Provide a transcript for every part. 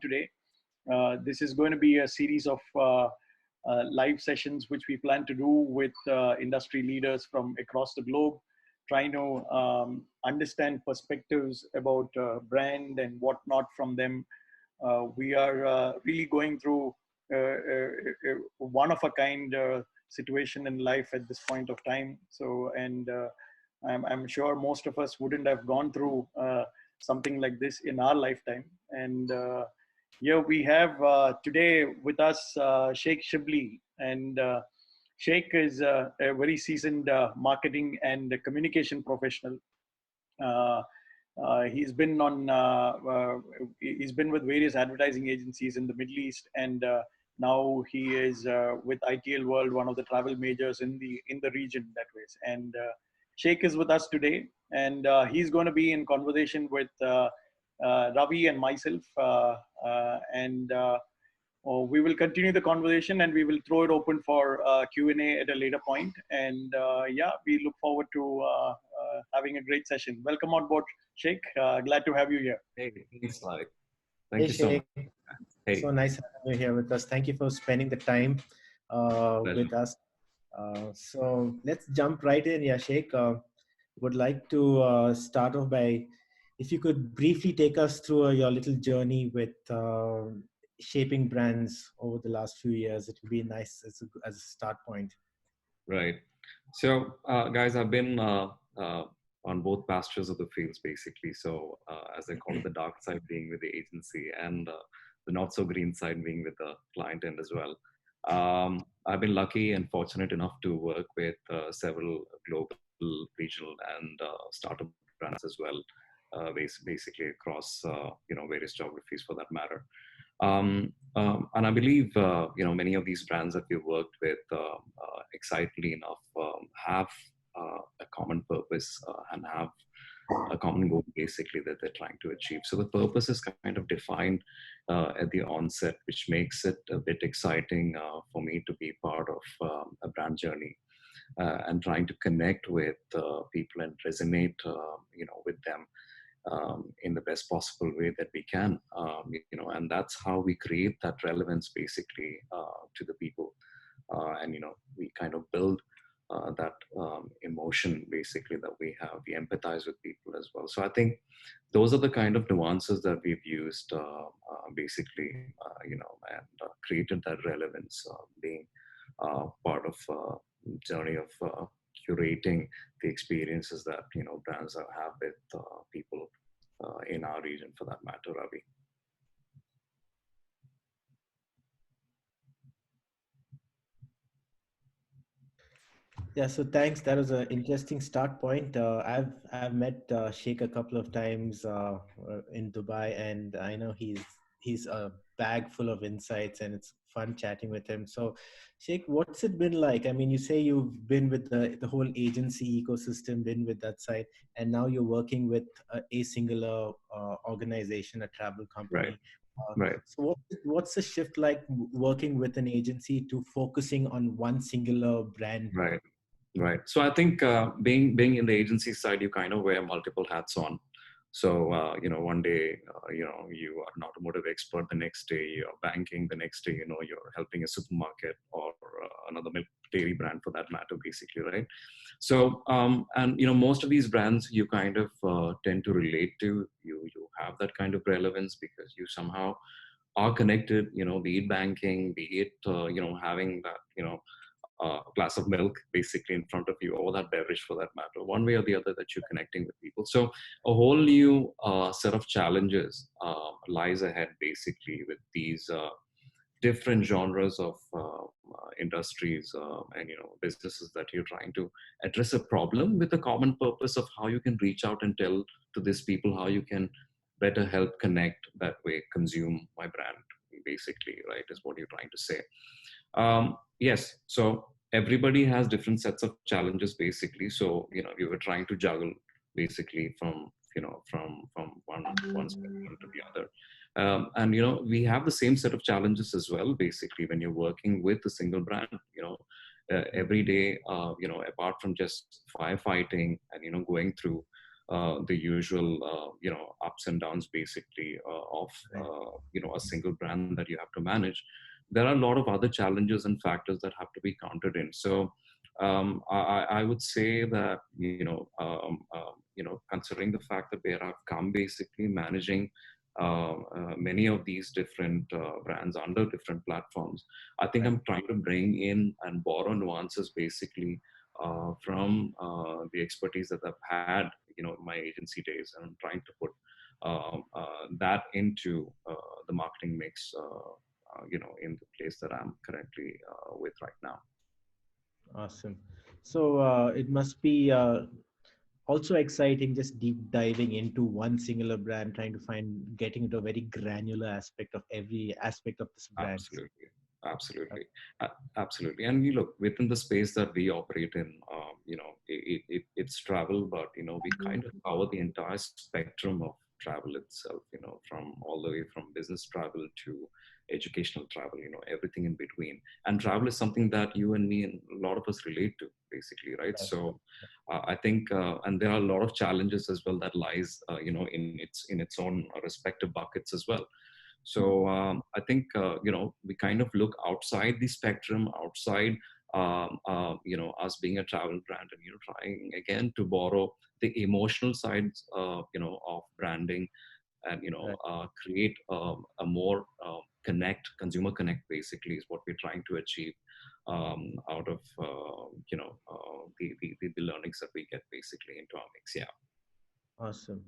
today. This is going to be a series of live sessions which we plan to do with industry leaders from across the globe, trying to understand perspectives about brand and whatnot from them. We are really going through one of a kind situation in life at this point of time. So, and I'm sure most of us wouldn't have gone through something like this in our lifetime. And here we have today with us Shaik Shibli. And Shaik is a very seasoned marketing and communication professional. Uh, he's been he's been with various advertising agencies in the Middle East, and now he is with ITL World, one of the travel majors in the region that ways. And Sheikh is with us today, and he's going to be in conversation with Ravi and myself, and we will continue the conversation, and we will throw it open for Q&A at a later point. And yeah, we look forward to having a great session. Welcome on board, Sheikh. Glad to have you here. Hey, thanks, Malik. Thank you so much. Hey. So nice having you here with us. Thank you for spending the time with us. So let's jump right in. Yeah, Sheikh, would like to start off by, if you could briefly take us through your little journey with shaping brands over the last few years. It would be nice as a start point. Right. So, guys, I've been on both pastures of the fields, basically. So, as I call it, the dark side being with the agency, and the not so green side being with the client end as well. I've been lucky and fortunate enough to work with several global, regional, and startup brands as well, basically across various geographies for that matter. And I believe many of these brands that we've worked with, excitedly enough, have a common purpose and have a common goal basically that they're trying to achieve. So the purpose is kind of defined at the onset, which makes it a bit exciting for me to be part of a brand journey and trying to connect with people and resonate with them in the best possible way that we can, and that's how we create that relevance basically to the people, and we kind of build that emotion basically that we have. We empathize with people as well. So I think those are the kind of nuances that we've used basically, and created that relevance, being part of journey of curating the experiences that brands have with people in our region, for that matter, Ravi. Yeah, so thanks. That was an interesting start point. I've met Sheikh a couple of times in Dubai, and I know he's a bag full of insights, and it's fun chatting with him. So, Sheikh, what's it been like? I mean, you say you've been with the whole agency ecosystem, been with that side, and now you're working with a singular organization, a travel company. Right. So what's the shift like working with an agency to focusing on one singular brand? Right. So I think being in the agency side, you kind of wear multiple hats on. So, one day, you are an automotive expert. The next day, you're banking. The next day, you're helping a supermarket or another milk dairy brand for that matter, basically, right? So, and, most of these brands you kind of tend to relate to. You have that kind of relevance because you somehow are connected, be it banking, be it, having that, glass of milk basically in front of you, or that beverage for that matter, one way or the other, that you're connecting with people. So a whole new set of challenges lies ahead basically with these different genres of industries and businesses that you're trying to address a problem with a common purpose of how you can reach out and tell to these people how you can better help connect, that way consume my brand basically, right, is what you're trying to say. Yes, so everybody has different sets of challenges basically. So we were trying to juggle basically from one spectrum to the other, and we have the same set of challenges as well basically when you're working with a single brand. Every day, apart from just firefighting and going through the usual ups and downs basically of Right. a single brand that you have to manage. There are a lot of other challenges and factors that have to be counted in. So I would say that considering the fact that where I've come basically managing many of these different brands under different platforms, I think Right. I'm trying to bring in and borrow nuances basically from the expertise that I've had, in my agency days, and I'm trying to put that into the marketing mix, in the place that I'm currently with right now. Awesome. So it must be also exciting just deep diving into one singular brand, trying to find, getting into a very granular aspect of every aspect of this brand. Absolutely, absolutely, absolutely. And you look within the space that we operate in. It's travel, but we kind of cover the entire spectrum of travel itself. From all the way from business travel to educational travel. Everything in between. And travel is something that you and me and a lot of us relate to, basically, right? Right. So I think, and there are a lot of challenges as well that lies, in its own respective buckets as well. So I think we kind of look outside the spectrum, outside us being a travel brand, and trying again to borrow the emotional sides of branding, and Right. create a more consumer connect basically is what we're trying to achieve out of the learnings that we get basically into our mix. Yeah. Awesome.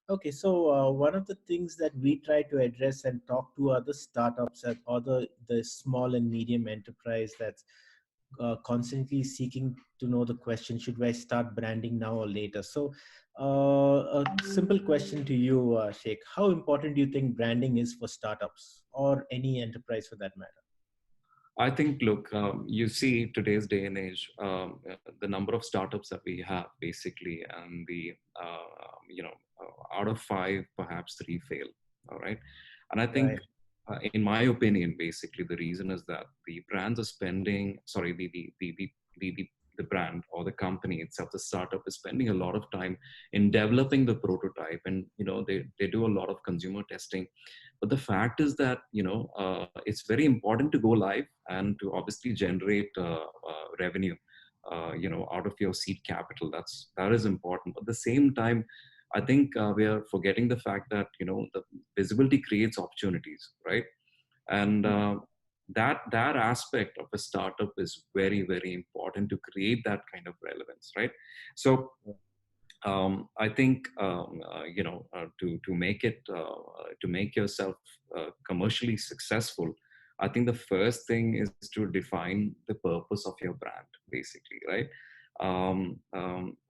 Okay, so one of the things that we try to address and talk to other startups and the small and medium enterprise that's constantly seeking to know the question, should I start branding now or later? So a simple question to you, Sheikh, how important do you think branding is for startups or any enterprise for that matter? I think, look, you see today's day and age, the number of startups that we have basically, and the, out of five, perhaps three fail. All right. And I think, Right. in my opinion, basically, the reason is that the brands are spending, sorry, the brand or the company itself, the startup is spending a lot of time in developing the prototype, and, they do a lot of consumer testing. But the fact is that it's very important to go live and to obviously generate revenue, out of your seed capital. That is important. At the same time, I think we are forgetting the fact that the visibility creates opportunities, right? And that aspect of a startup is very, very important to create that kind of relevance, right? So I think to make it to make yourself commercially successful, I think the first thing is to define the purpose of your brand, basically, right?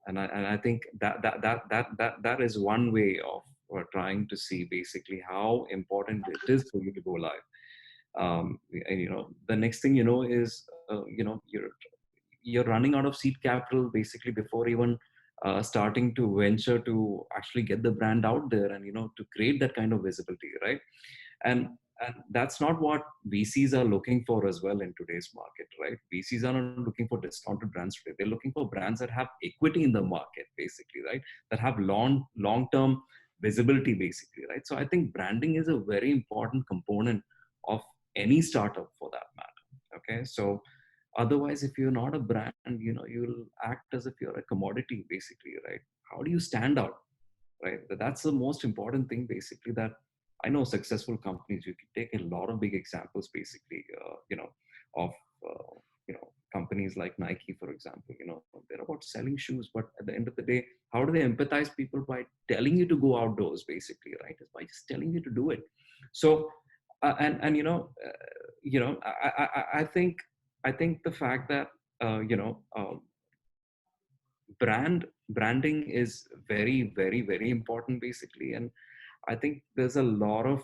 And I think that is one way of trying to see basically how important it is for you to go live. And the next thing is you're running out of seed capital basically before even starting to venture to actually get the brand out there, and to create that kind of visibility, right? And and that's not what VCs are looking for as well in today's market, right? VCs are not looking for discounted brands today. They're looking for brands that have equity in the market, basically, right? That have long term visibility, basically, right? So I think branding is a very important component of any startup for that matter. Okay, so otherwise, if you're not a brand, you'll act as if you're a commodity, basically, right? How do you stand out, right? That's the most important thing, basically, that I know successful companies, you can take a lot of big examples, basically, of, companies like Nike, for example. They're about selling shoes, but at the end of the day, how do they empathize people? By telling you to go outdoors, basically, right? It's by just telling you to do it. So, and I think the fact that branding is very, very, very important, basically. And I think there's a lot of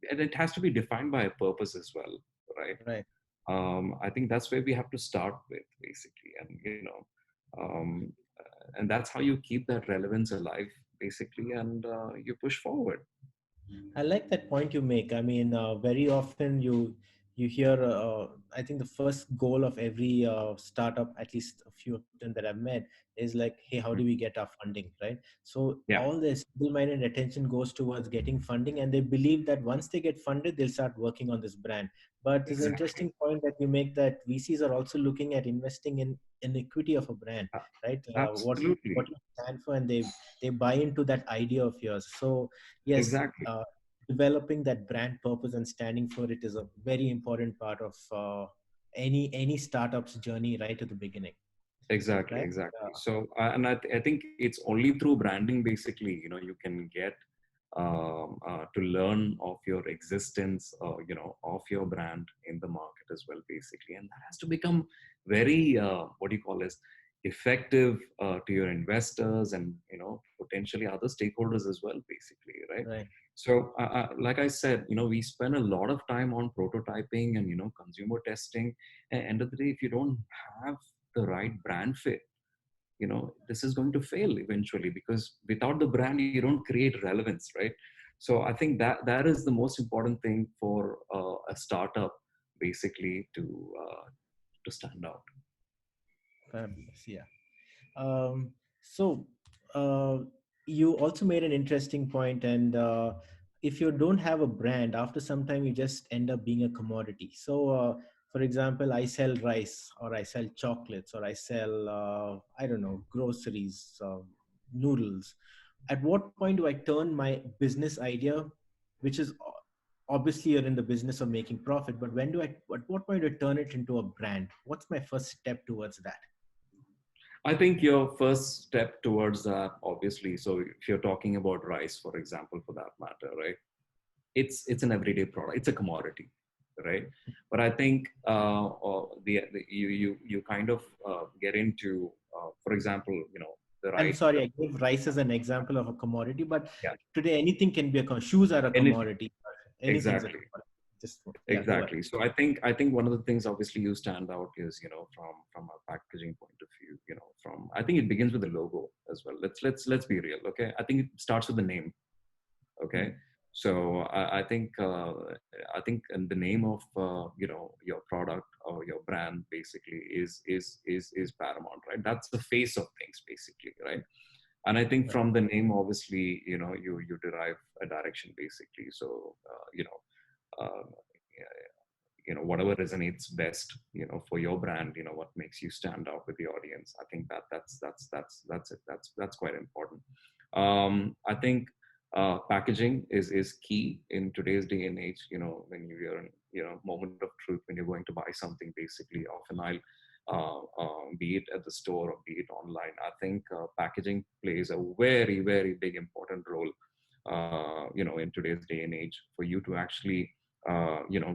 and it has to be defined by a purpose as well, right? Right. I think that's where we have to start with, basically. And and that's how you keep that relevance alive, basically, and you push forward. I like that point you make. I mean, very often you hear, I think the first goal of every startup, at least a few of them that I've met, is like, hey, how do we get our funding, right? So Yeah, all their single-minded attention goes towards getting funding, and they believe that once they get funded, they'll start working on this brand. But there's an exactly. interesting point that you make, that VCs are also looking at investing in equity of a brand, Uh, right? What Absolutely. you stand for, and they buy into that idea of yours. So yes, Exactly. developing that brand purpose and standing for it is a very important part of any startup's journey right at the beginning, Exactly, right? exactly. So, and I think it's only through branding, basically, you can get to learn of your existence, of your brand in the market as well, basically. And that has to become very, what do you call this, effective to your investors and, potentially other stakeholders as well, basically, right? Right, So, like I said, we spend a lot of time on prototyping and, consumer testing. At the end of the day, if you don't have the right brand fit, this is going to fail eventually, because without the brand you don't create relevance, right? So I think that is the most important thing for a startup, basically, to stand out. fabulous, yeah. So uh, you also made an interesting point, and if you don't have a brand, after some time you just end up being a commodity. So, for example, I sell rice, or I sell chocolates, or I sell I don't know, groceries, noodles. At what point do I turn my business idea, which is obviously you're in the business of making profit, but when do I? At what point do I turn it into a brand? What's my first step towards that? I think your first step towards that, obviously, so if you're talking about rice, for example, for that matter, right, it's an everyday product, it's a commodity, right? But I think you kind of get into, for example, the I'm right, sorry, I gave rice as an example of a commodity, but yeah, today anything can be a shoes are a anything. commodity. Anything's a Exactly. commodity. Just yeah, go ahead. Exactly. So I think one of the things, obviously, you stand out is, from a packaging point of view, from, I think it begins with the logo as well. Let's be real, okay? I think it starts with the name, Hmm. okay? So I think and the name of your product or your brand, basically, is paramount, right? That's the face of things, basically, right? And I think Right. from the name, obviously, you derive a direction, basically. So uh, whatever resonates best, for your brand, what makes you stand out with the audience. I think that's it, that's quite important. I think packaging is key in today's day and age. When you're in, moment of truth, when you're going to buy something, basically, often I'll be it at the store or be it online, I think packaging plays a very, very big important role, in today's day and age, for you to actually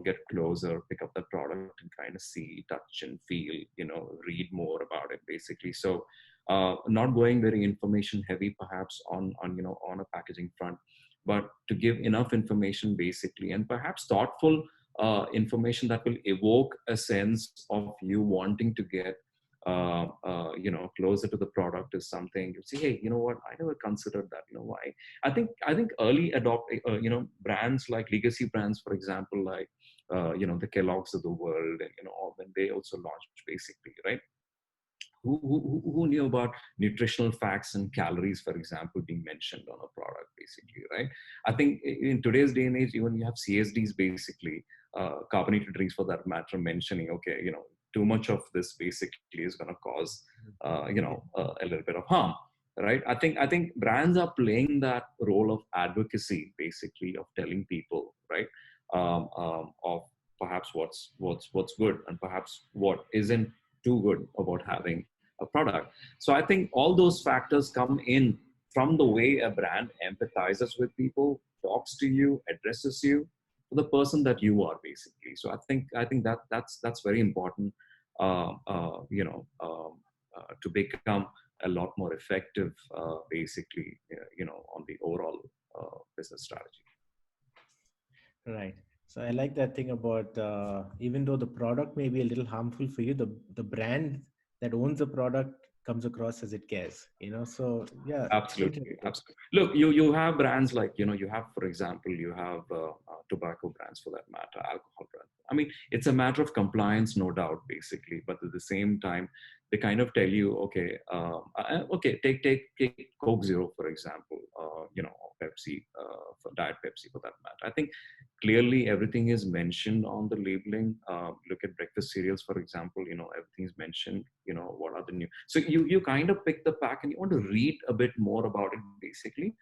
get closer, pick up the product, and kind of see, touch, and feel, read more about it, basically. So not going very information heavy, perhaps, on a packaging front, but to give enough information, basically, and perhaps thoughtful information that will evoke a sense of you wanting to get closer to the product, is something you see, hey, you know what, I never considered that, why. I think early adopt brands like legacy brands, for example, like the Kellogg's of the world, and when they also launched, basically, right? Who knew about nutritional facts and calories, for example, being mentioned on a product, basically, right? I think in today's day and age, even you have CSDs, basically, carbonated drinks for that matter, mentioning, okay, too much of this, basically, is going to cause Yeah. a little bit of harm, right? I think brands are playing that role of advocacy, basically, of telling people, right, of perhaps what's good, and perhaps what isn't too good about having a product. So I think all those factors come in, from the way a brand empathizes with people, talks to you, addresses you, to the person that you are, basically. So I think that's very important, to become a lot more effective, basically, on the overall business strategy. Right. So I like that thing about even though the product may be a little harmful for you, the brand that owns the product comes across as it cares, so yeah, Absolutely, interesting. absolutely. Look, you have brands like, you have, for example, you have tobacco brands, for that matter, alcohol brands. I mean, it's a matter of compliance, no doubt, basically. But at the same time, they kind of tell you, okay, okay, take Coke Zero, for example, or Pepsi, for Diet Pepsi, for that matter. I think clearly everything is mentioned on the labeling. Look at breakfast cereals, for example, everything is mentioned, what are the new. So you kind of pick the pack and you want to read a bit more about it, basically,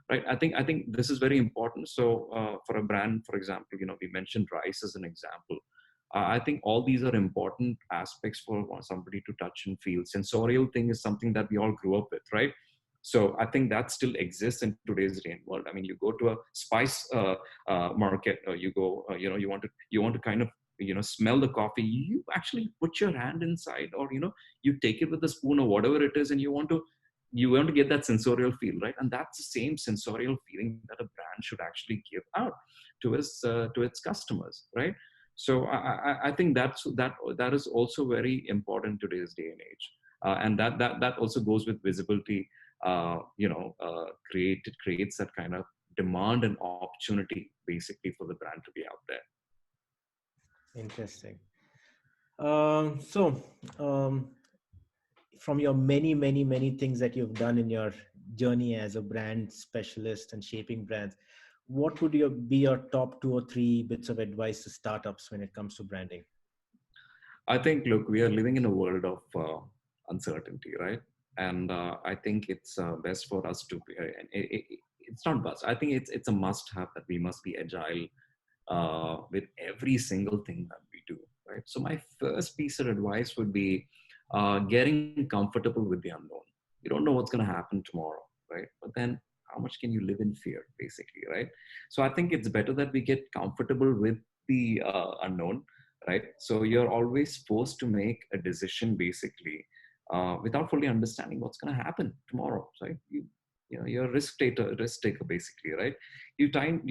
right? I think this is very important. So for a brand, for example, we mentioned rice as an example. I think all these are important aspects for somebody to touch and feel. Sensorial thing is something that we all grew up with, right? So I think that still exists in today's world. I mean, you go to a spice market, or you go, you want to kind of, smell the coffee. You actually put your hand inside, or you take it with a spoon or whatever it is, and you want to get that sensorial feel, right? And that's the same sensorial feeling that a brand should actually give out to its customers, right? So I think that is also very important today's day and age, and that also goes with visibility. It creates that kind of demand and opportunity, basically, for the brand to be out there. Interesting. So, from your many, many, many things that you've done in your journey as a brand specialist and shaping brands, what would be your top 2 or 3 bits of advice to startups when it comes to branding? I think, look, we are living in a world of uncertainty, right? And I think it's best for us to be, it's not best. I think it's a must have that we must be agile with every single thing that we do, right? So my first piece of advice would be getting comfortable with the unknown. You don't know what's going to happen tomorrow, right? But then how much can you live in fear, basically, right? So I think it's better that we get comfortable with the unknown, right? So you're always forced to make a decision, basically, without fully understanding what's going to happen tomorrow, right? You're a risk taker, basically, right?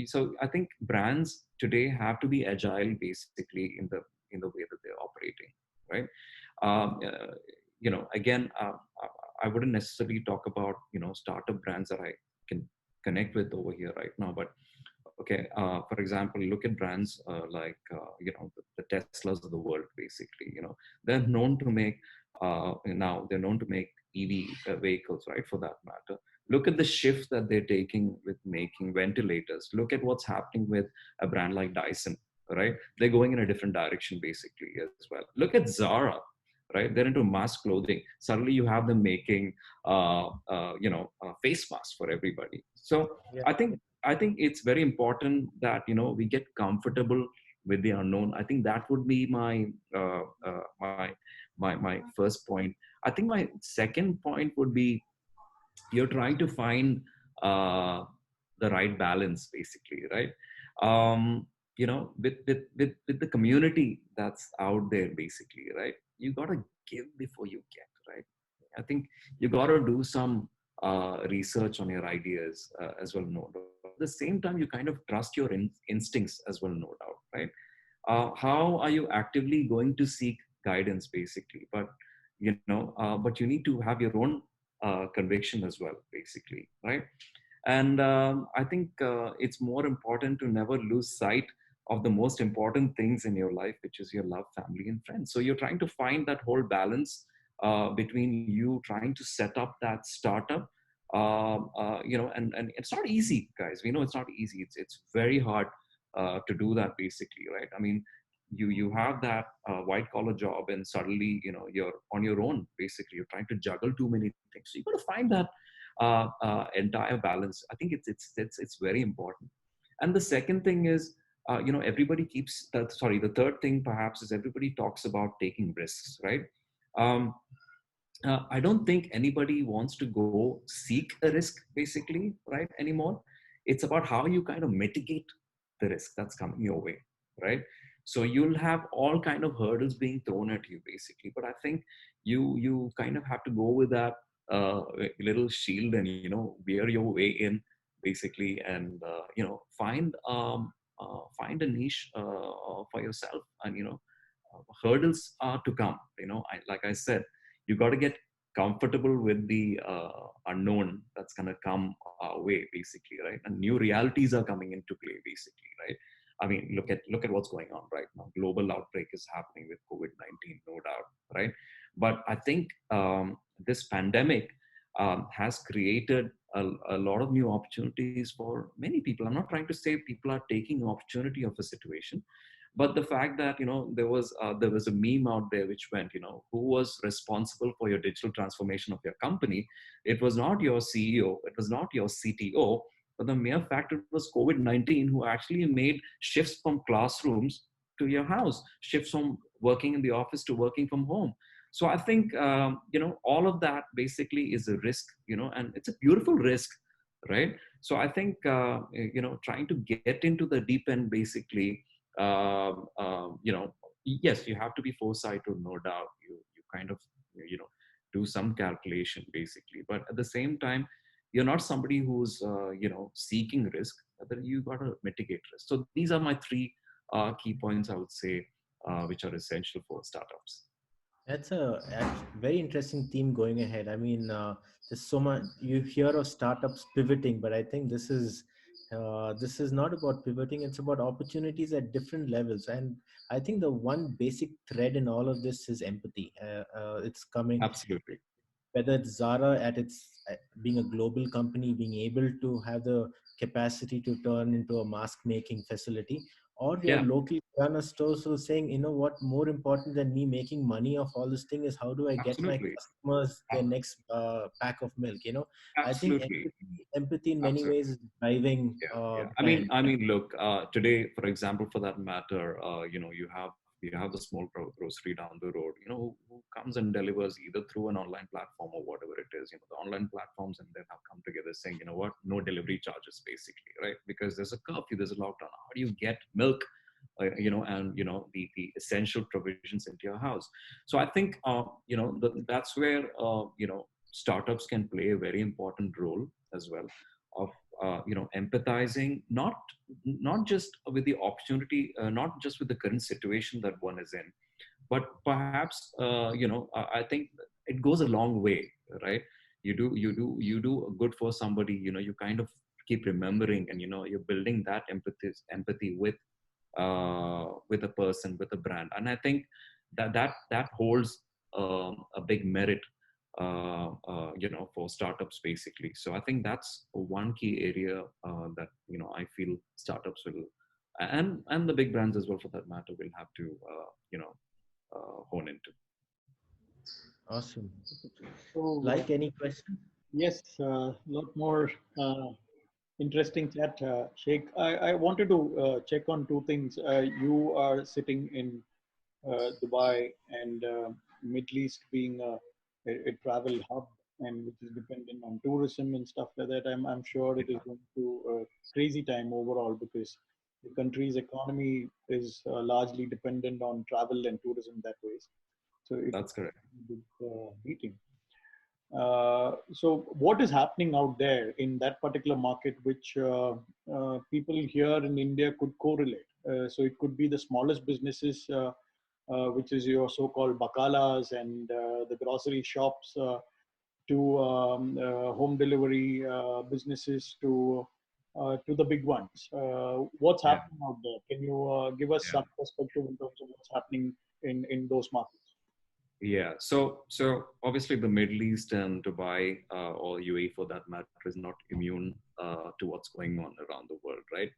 So I think brands today have to be agile, basically, in the way that they're operating, right? Again, I wouldn't necessarily talk about startup brands that I can connect with over here right now, but okay, for example, look at brands the Teslas of the world, basically. They're known to make they're known to make EV vehicles, right? For that matter, look at the shift that they're taking with making ventilators. Look at what's happening with a brand like Dyson, right? They're going in a different direction, basically, as well. Look at Zara, right? They're into mass clothing. Suddenly you have them making face masks for everybody. So Yeah. I think it's very important that we get comfortable with the unknown. I think that would be my first point. I think my second point would be, you're trying to find uh, the right balance, basically, right? With the community that's out there, basically, right? You got to give before you get, right? I think you got to do some research on your ideas, as well, no doubt. But at the same time, you kind of trust your instincts as well, no doubt, right? How are you actively going to seek guidance, basically? But you need to have your own conviction as well, basically, right? And I think it's more important to never lose sight of the most important things in your life, which is your love, family, and friends. So you're trying to find that whole balance between you trying to set up that startup. And it's not easy, guys. We know it's not easy. It's very hard to do that, basically, right? I mean, you have that white collar job, and suddenly you're on your own, basically. You're trying to juggle too many things, so you got to find that entire balance. I think it's very important. And the second thing is, everybody keeps that. Sorry, the third thing perhaps is, everybody talks about taking risks, right? Um, I don't think anybody wants to go seek a risk, basically, right, anymore. It's about how you kind of mitigate the risk that's coming your way, right? So you'll have all kind of hurdles being thrown at you, basically. But I think you kind of have to go with that little shield, and wear your way in, basically, and find a niche for yourself. And hurdles are to come. Like I said, you got to get comfortable with the unknown that's going to come our way, basically, right? And new realities are coming into play, basically, right? I mean, look at what's going on right now. Global outbreak is happening with COVID-19, no doubt, right? But I think this pandemic has created a lot of new opportunities for many people. I'm not trying to say people are taking opportunity of a situation, but the fact that there was a meme out there which went, who was responsible for your digital transformation of your company? It was not your CEO, it was not your CTO, but the mere fact it was COVID-19 who actually made shifts from classrooms to your house, shifts from working in the office to working from home. So I think all of that basically is a risk, and it's a beautiful risk, right? So I think trying to get into the deep end, basically, yes, you have to be foresighted, no doubt. You kind of do some calculation, basically, but at the same time, you're not somebody who's seeking risk, but you got to mitigate risk. So these are my three key points, I would say, which are essential for startups. That's a very interesting theme going ahead. I mean, there's so much you hear of startups pivoting, but I think this is not about pivoting. It's about opportunities at different levels, and I think the one basic thread in all of this is empathy. It's coming, Absolutely. whether it's Zara at its being a global company, being able to have the capacity to turn into a mask making facility, or your Yeah, local Kirana stores who are saying, you know what, more important than me making money off all this thing is how do I get my absolutely. customers their Ab- next pack of milk? I think Absolutely. empathy in many Absolutely. ways is driving Yeah, yeah. brand. I mean, look. Today, for example, for that matter, you have the small grocery down the road. Who comes and delivers either through an online platform or whatever it is. The online platforms and then have come together saying, you know what, no delivery charges, basically, right? Because there's a curfew, there's a lockdown. How do you get milk? And the essential provisions into your house. So I think that's where startups can play a very important role as well, of empathizing, not just with the opportunity, not just with the current situation that one is in, but perhaps I think it goes a long way, right? You do good for somebody, you kind of keep remembering, and you're building that empathy with a person, with a brand. And I think that holds a big merit for startups, basically. So I think that's one key area that I feel startups will, and the big brands as well, for that matter, will have to hone into. Awesome. So, Like, any question? yes, a lot more interesting chat, Sheikh. I wanted to check on two things. You are sitting in Dubai and Middle East being a travel hub and which is dependent on tourism and stuff like that. I'm sure it is Yeah, going through a crazy time overall because the country's economy is largely dependent on travel and tourism that way. So it's that's correct. a big meeting. So what is happening out there in that particular market, which people here in India could correlate? So it could be the smallest businesses, which is your so-called bakalas and the grocery shops, to home delivery businesses, to the big ones. What's Yeah. happening out there? Can you give us Yeah. some perspective in terms of what's happening in those markets? Yeah, so obviously the Middle East and Dubai, or UAE for that matter, is not immune to what's going on around the world, right?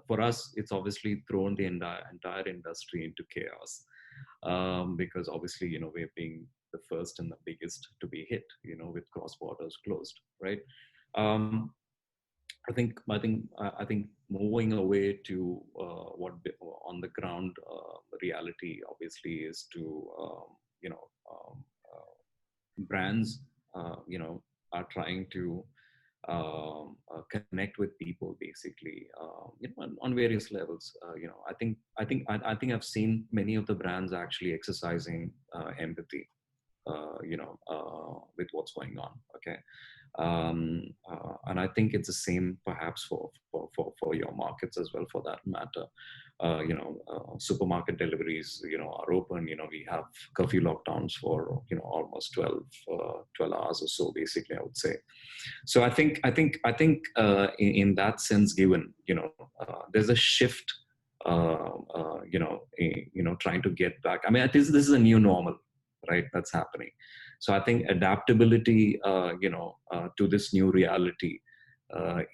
For us, it's obviously thrown the entire industry into chaos, because obviously we're being the first and the biggest to be hit, with cross borders closed, right? Um, I think moving away to on the ground reality obviously is to you know um, brands are trying to connect with people, basically, on various levels. I think I've seen many of the brands actually exercising empathy with what's going on. Okay. And I think it's the same perhaps for your markets as well, for that matter. Supermarket deliveries, are open. We have curfew lockdowns for, almost 12 hours or so, basically, I would say. So I think in that sense, given, there's a shift, trying to get back. I mean, this is a new normal, right? That's happening. So I think adaptability, to this new reality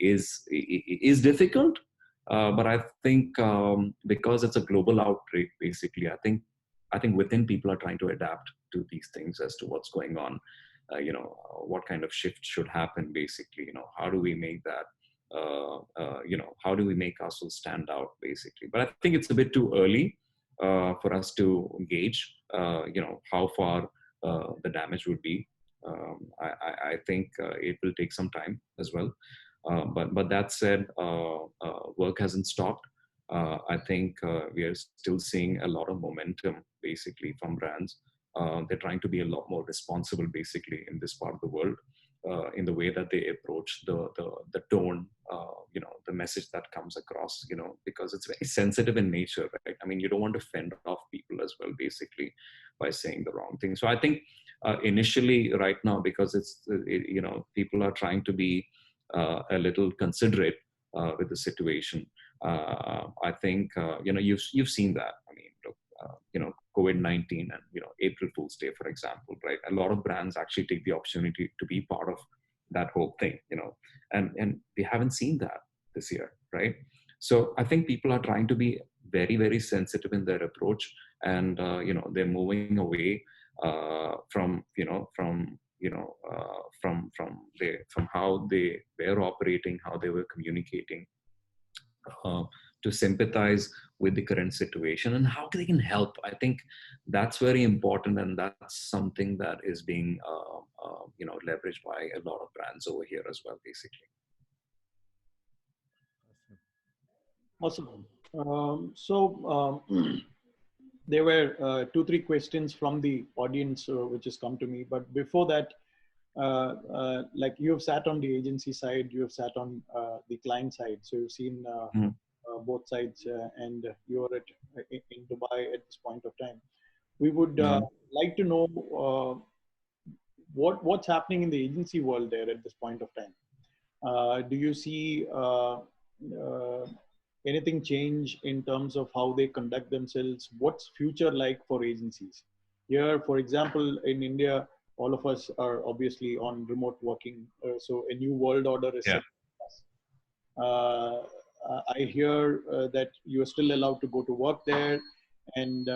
is difficult. But I think, because it's a global outbreak, basically, I think within people are trying to adapt to these things as to what's going on. What kind of shift should happen, basically. How do we make that? How do we make ourselves stand out, basically? But I think it's a bit too early for us to gauge, how far the damage would be. I think it will take some time as well. But that said, work hasn't stopped. I think we are still seeing a lot of momentum, basically, from brands. They're trying to be a lot more responsible, basically, in this part of the world, in the way that they approach the tone, the message that comes across, because it's very sensitive in nature, right? I mean, you don't want to fend off people as well, basically, by saying the wrong thing. So I think initially, right now, because people are trying to be a little considerate with the situation. I think you've seen that. I mean, look, COVID-19 and April Fool's Day, for example, right? A lot of brands actually take the opportunity to be part of that whole thing, and we haven't seen that this year, right? So I think people are trying to be very, very sensitive in their approach, and they're moving away from how they were operating, how they were communicating, uh, to sympathize with the current situation and how they can help. I think that's very important, and that's something that is being leveraged by a lot of brands over here as well, basically. Awesome. There were 2, 3 questions from the audience which has come to me. But before that, like you have sat on the agency side, you have sat on the client side. So you've seen both sides, and you're in Dubai at this point of time. We would like to know what's happening in the agency world there at this point of time. Do you see anything change in terms of how they conduct themselves? What's future like for agencies? Here, for example, in India, all of us are obviously on remote working. So a new world order is set for us. I hear that you are still allowed to go to work there, and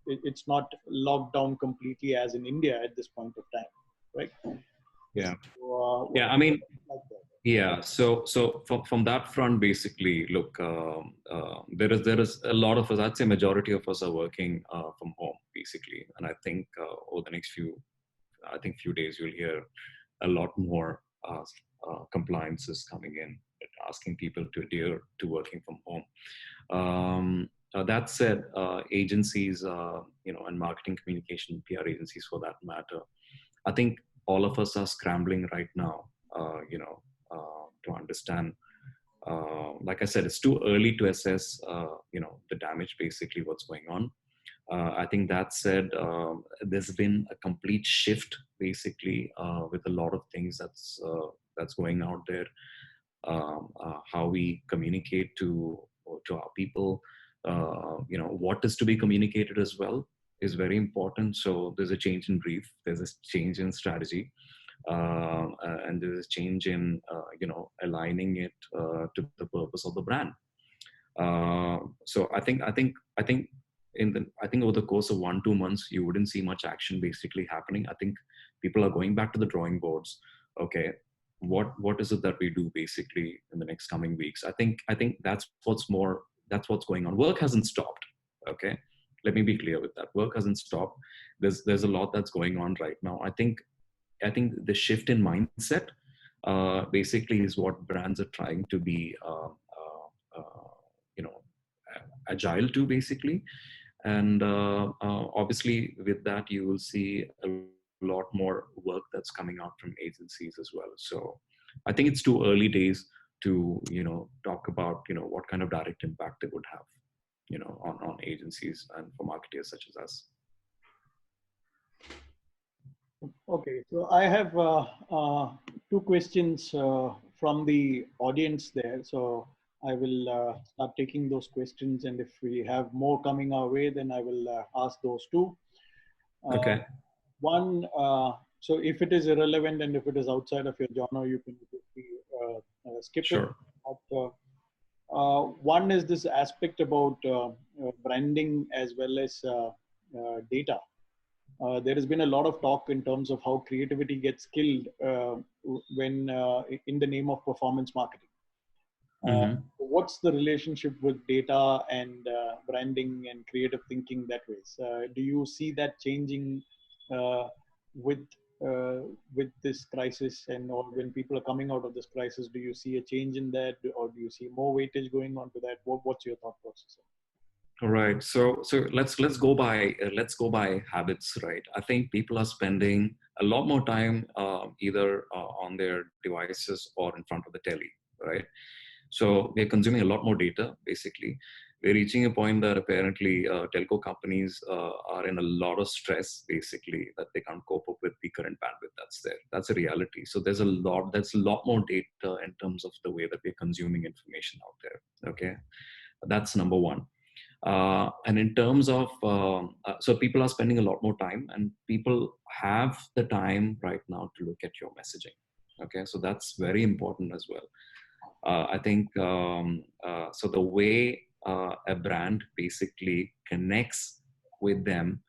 it's not locked down completely as in India at this point of time, right? Yeah. So, Yeah. I mean, yeah. So from that front, basically, look, there is a lot of us. I'd say majority of us are working from home, basically, and I think over the next few days, you'll hear a lot more compliances coming in, asking people to adhere to working from home. That said, agencies, and marketing, communication, PR agencies, for that matter, I think all of us are scrambling right now, to understand. Like I said, it's too early to assess, the damage, basically, what's going on. I think that said, there's been a complete shift, basically, with a lot of things that's going out there. How we communicate to our people, what is to be communicated as well is very important. So there's a change in brief, there's a change in strategy, and there's a change in aligning it to the purpose of the brand. So I think over the course of 1-2 months, you wouldn't see much action basically happening. I think people are going back to the drawing boards. Okay, what is it that we do basically in the next coming weeks? I think that's what's going on. Work hasn't stopped. Okay, let me be clear with that. Work hasn't stopped. There's a lot that's going on right now. I think the shift in mindset basically is what brands are trying to be agile to, basically. And obviously with that, you will see a lot of lot more work that's coming out from agencies as well. So I think it's too early days to, talk about, what kind of direct impact it would have, on agencies and for marketers such as us. Okay, so I have two questions from the audience there. So I will start taking those questions, and if we have more coming our way, then I will ask those two. Uh, Okay. One, so if it is irrelevant and if it is outside of your genre, you can skip it. Sure. But, one is this aspect about branding as well as data. There has been a lot of talk in terms of how creativity gets killed when in the name of performance marketing. Mm-hmm. What's the relationship with data and branding and creative thinking that way? Do you see that changing uh, with with this crisis, and or when people are coming out of this crisis? Do you see a change in that, or do you see more weightage going on to that? What's your thought process? All right. So let's go by habits, right? I think people are spending a lot more time either on their devices or in front of the telly, right? So we're consuming a lot more data. Basically, we're reaching a point that apparently telco companies are in a lot of stress, basically, that they can't cope up with the current bandwidth that's there. That's a reality. So that's a lot more data in terms of the way that we're consuming information out there. Okay, that's number one. And in terms of, so people are spending a lot more time, and people have the time right now to look at your messaging. Okay, so that's very important as well. I think so. The way a brand basically connects with them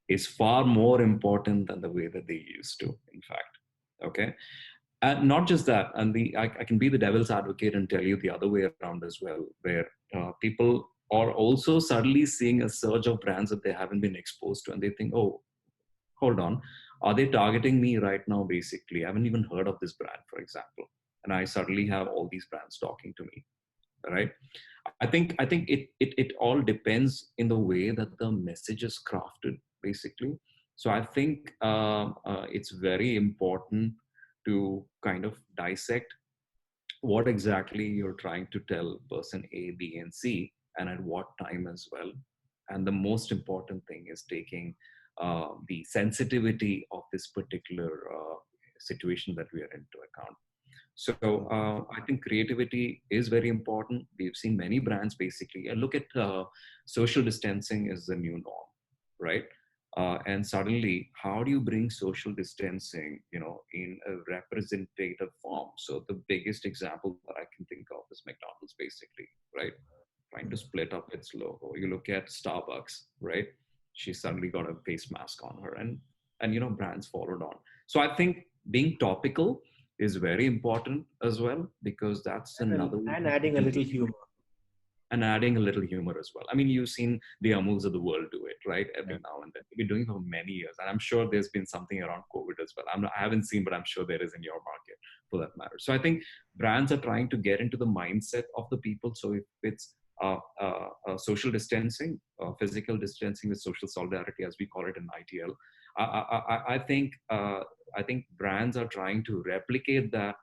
is far more important than the way that they used to, in fact. Okay, and not just that, and I can be the devil's advocate and tell you the other way around as well, where people are also suddenly seeing a surge of brands that they haven't been exposed to, and they think, oh, hold on, are they targeting me right now? Basically, I haven't even heard of this brand, for example, and I suddenly have all these brands talking to me, right? I think it all depends in the way that the message is crafted, basically. So I think it's very important to kind of dissect what exactly you're trying to tell person A, B, and C, and at what time as well. And the most important thing is taking the sensitivity of this particular situation that we are into account. So I think creativity is very important. We've seen many brands basically, and look at social distancing is the new norm, right? And suddenly, how do you bring social distancing, in a representative form? So the biggest example that I can think of is McDonald's, basically, right? Trying to split up its logo. You look at Starbucks, right? She suddenly got a face mask on her, and brands followed on. So I think being topical is very important as well, because that's another way And adding a little humor. and adding a little humor as well. I mean, you've seen the Amuls of the world do it, right? Every now and then. We've been doing it for many years, and I'm sure there's been something around COVID as well. I haven't seen, but I'm sure there is in your market for that matter. So I think brands are trying to get into the mindset of the people. So if it's social distancing, physical distancing with social solidarity, as we call it in ITL, I think brands are trying to replicate that,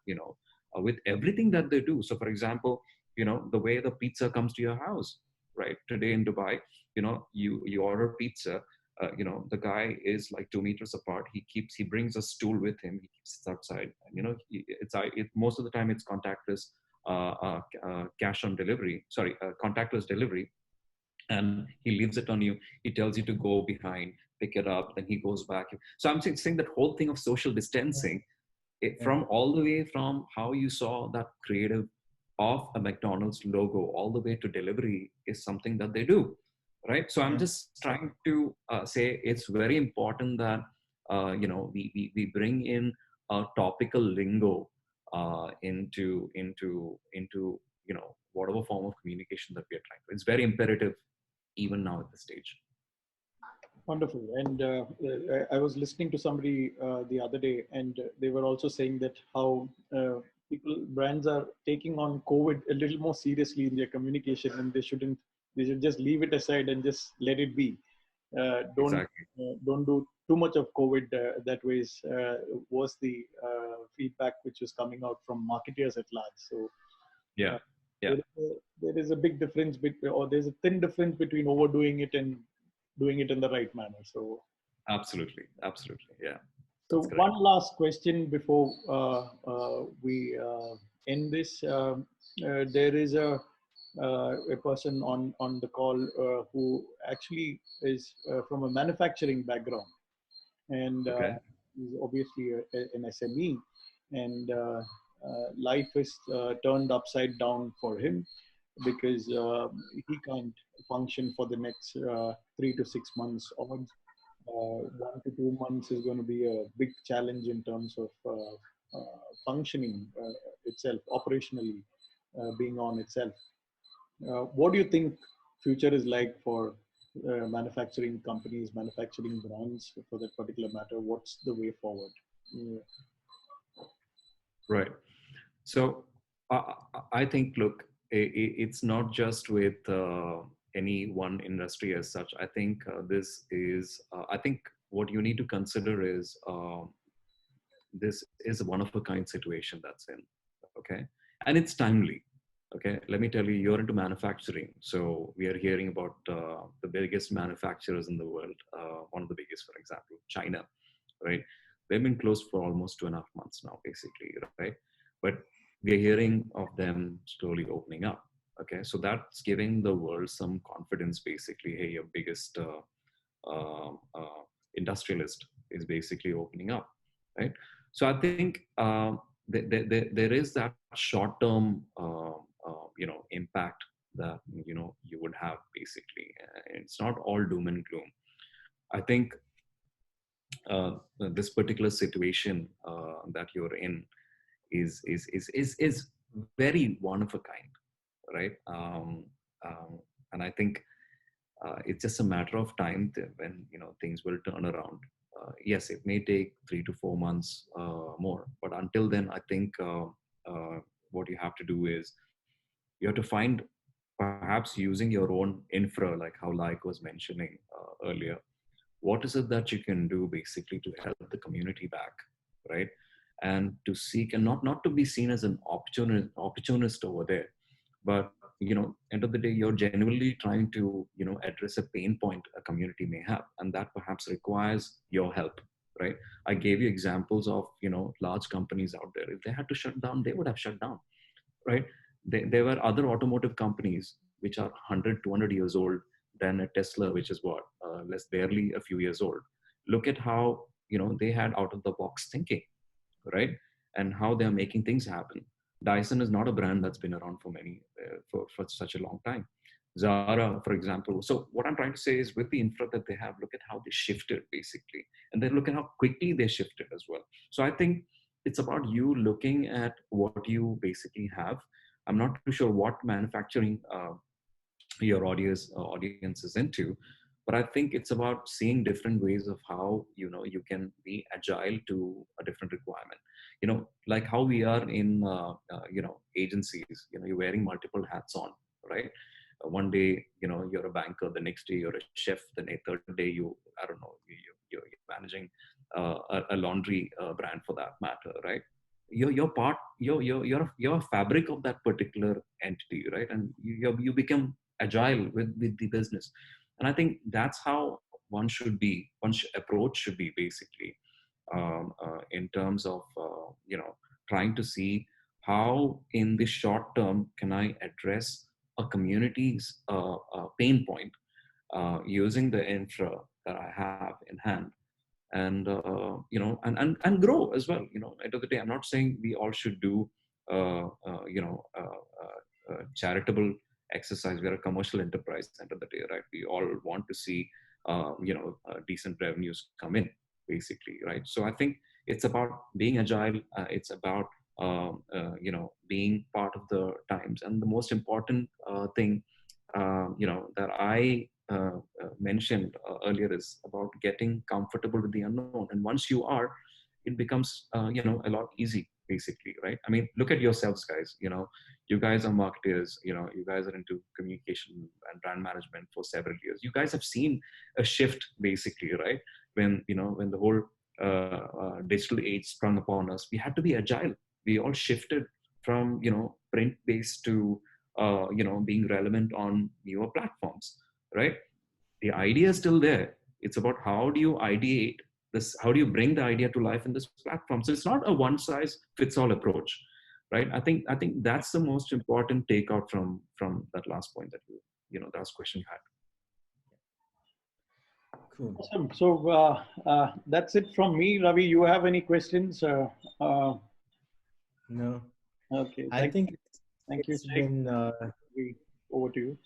with everything that they do. So, for example, the way the pizza comes to your house, right? Today in Dubai, you order pizza. The guy is like 2 meters apart. He brings a stool with him. He keeps it outside. And, most of the time it's contactless cash on delivery. Sorry, contactless delivery. And he leaves it on you. He tells you to go behind, pick it up, then he goes back. So I'm saying that whole thing of social distancing, from all the way from how you saw that creative of a McDonald's logo all the way to delivery is something that they do, right? So I'm just trying to say it's very important that we bring in a topical lingo into whatever form of communication that we are trying to. It's very imperative even now at this stage. Wonderful. And I was listening to somebody the other day, and they were also saying that how brands are taking on COVID a little more seriously in their communication, and they should just leave it aside and just let it be. Exactly. Don't do too much of COVID. That was the feedback which was coming out from marketers at large. So Yeah. uh, Yeah. there is a big difference between, or there's a thin difference between overdoing it and doing it in the right manner. Absolutely. Absolutely. Yeah. So That's correct. one last question before we end this. There is a person on the call who actually is from a manufacturing background, and Okay. he's obviously an SME, and life is turned upside down for him because he can't function for the next 3 to 6 months odds. 1 to 2 months is going to be a big challenge in terms of functioning itself, operationally being on itself. What do you think future is like for manufacturing companies, manufacturing brands for that particular matter? What's the way forward? Yeah. Right. So I think, look, it's not just with any one industry as such. I think I think what you need to consider is this is a one of a kind situation that's in. Okay. And it's timely. Okay. Let me tell you, you're into manufacturing. So we are hearing about the biggest manufacturers in the world. One of the biggest, for example, China, right? They've been closed for almost 2.5 months now, basically, right? But we are hearing of them slowly opening up. Okay, so that's giving the world some confidence, basically. Hey, your biggest industrialist is basically opening up, right? So I think there is that short-term, impact that you would have basically. It's not all doom and gloom. I think this particular situation that you're in is very one of a kind, right? And I think it's just a matter of time when things will turn around. Yes, it may take 3 to 4 months more, but until then, I think what you have to do is you have to find, perhaps using your own infra, like how Like was mentioning earlier, what is it that you can do basically to help the community back, right? And to seek, and not to be seen as an opportunist over there, but end of the day, you're genuinely trying to address a pain point a community may have, and that perhaps requires your help, right? I gave you examples of large companies out there. If they had to shut down, they would have shut down, right? There were other automotive companies which are 100, 200 years old than a Tesla, which is what, less barely a few years old. Look at how, they had out of the box thinking, right? And how they're making things happen. Dyson is not a brand that's been around for for such a long time. Zara, for example. So what I'm trying to say is, with the infra that they have, look at how they shifted basically, and then look at how quickly they shifted as well. So I think it's about you looking at what you basically have. I'm not too sure what manufacturing your audience is into, but I think it's about seeing different ways of how you can be agile to a different requirement. Like how we are in agencies. You're wearing multiple hats on, right? One day you're a banker, the next day you're a chef, the third day I don't know, you're managing a laundry brand for that matter, right? You're part, you're a fabric of that particular entity, right? And you become agile with the business. And I think that's how one should be, approach should be basically, in terms of trying to see how in the short term can I address a community's pain point, using the infra that I have in hand. And and grow as well. End of the day, I'm not saying we all should do charitable exercise. We are a commercial enterprise end of the day, right? We all want to see decent revenues come in basically, right? So I think it's about being agile. It's about being part of the times. And the most important thing that I mentioned earlier is about getting comfortable with the unknown. And once you are, it becomes a lot easy basically, right? I mean, look at yourselves, guys. You guys are marketers. You guys are into communication and brand management for several years. You guys have seen a shift basically, right? When the whole digital age sprung upon us, we had to be agile. We all shifted from print based to being relevant on newer platforms, right? The idea is still there. It's about how do you ideate this, how do you bring the idea to life in this platform. So it's not a one size fits all approach, right? I think that's the most important takeout from that last point that the last question you had. Cool. Awesome. So that's it from me. Ravi, you have any questions? No, Okay. I think Thank you, it's Shaik. been Over to you.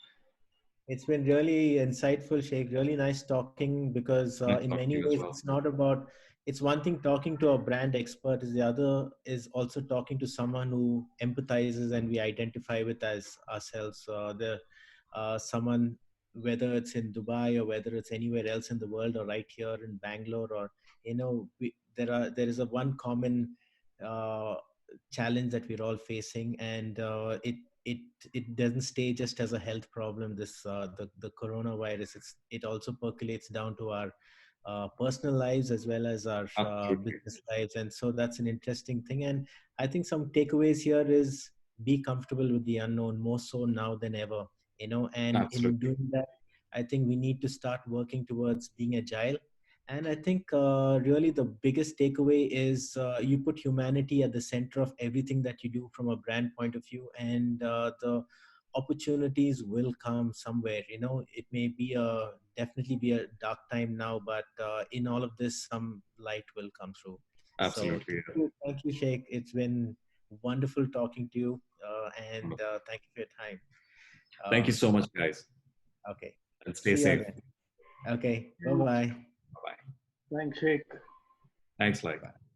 it's been really insightful, Sheikh. Really nice talking, because Nice in talking to many you as ways well. it's not about. It's one thing talking to a brand expert; is the other is also talking to someone who empathizes and we identify with as ourselves. The someone, whether it's in Dubai or whether it's anywhere else in the world or right here in Bangalore, or there is a one common uh, challenge that we're all facing, and it it doesn't stay just as a health problem. This the coronavirus, it also percolates down to our personal lives as well as our Absolutely. business lives, and so that's an interesting thing. And I think some takeaways here is be comfortable with the unknown, more so now than ever. And in Absolutely. doing that, I think we need to start working towards being agile. And I think really the biggest takeaway is you put humanity at the center of everything that you do from a brand point of view, and the opportunities will come somewhere. It may be definitely be a dark time now, but in all of this, some light will come through. So Absolutely. thank you, Sheikh. It's been wonderful talking to you, and thank you for your time. Thank you Um, so much, guys, okay, and stay see you safe. again. Okay, bye bye. Bye bye. Thanks, Shaik. Thanks, like. Bye.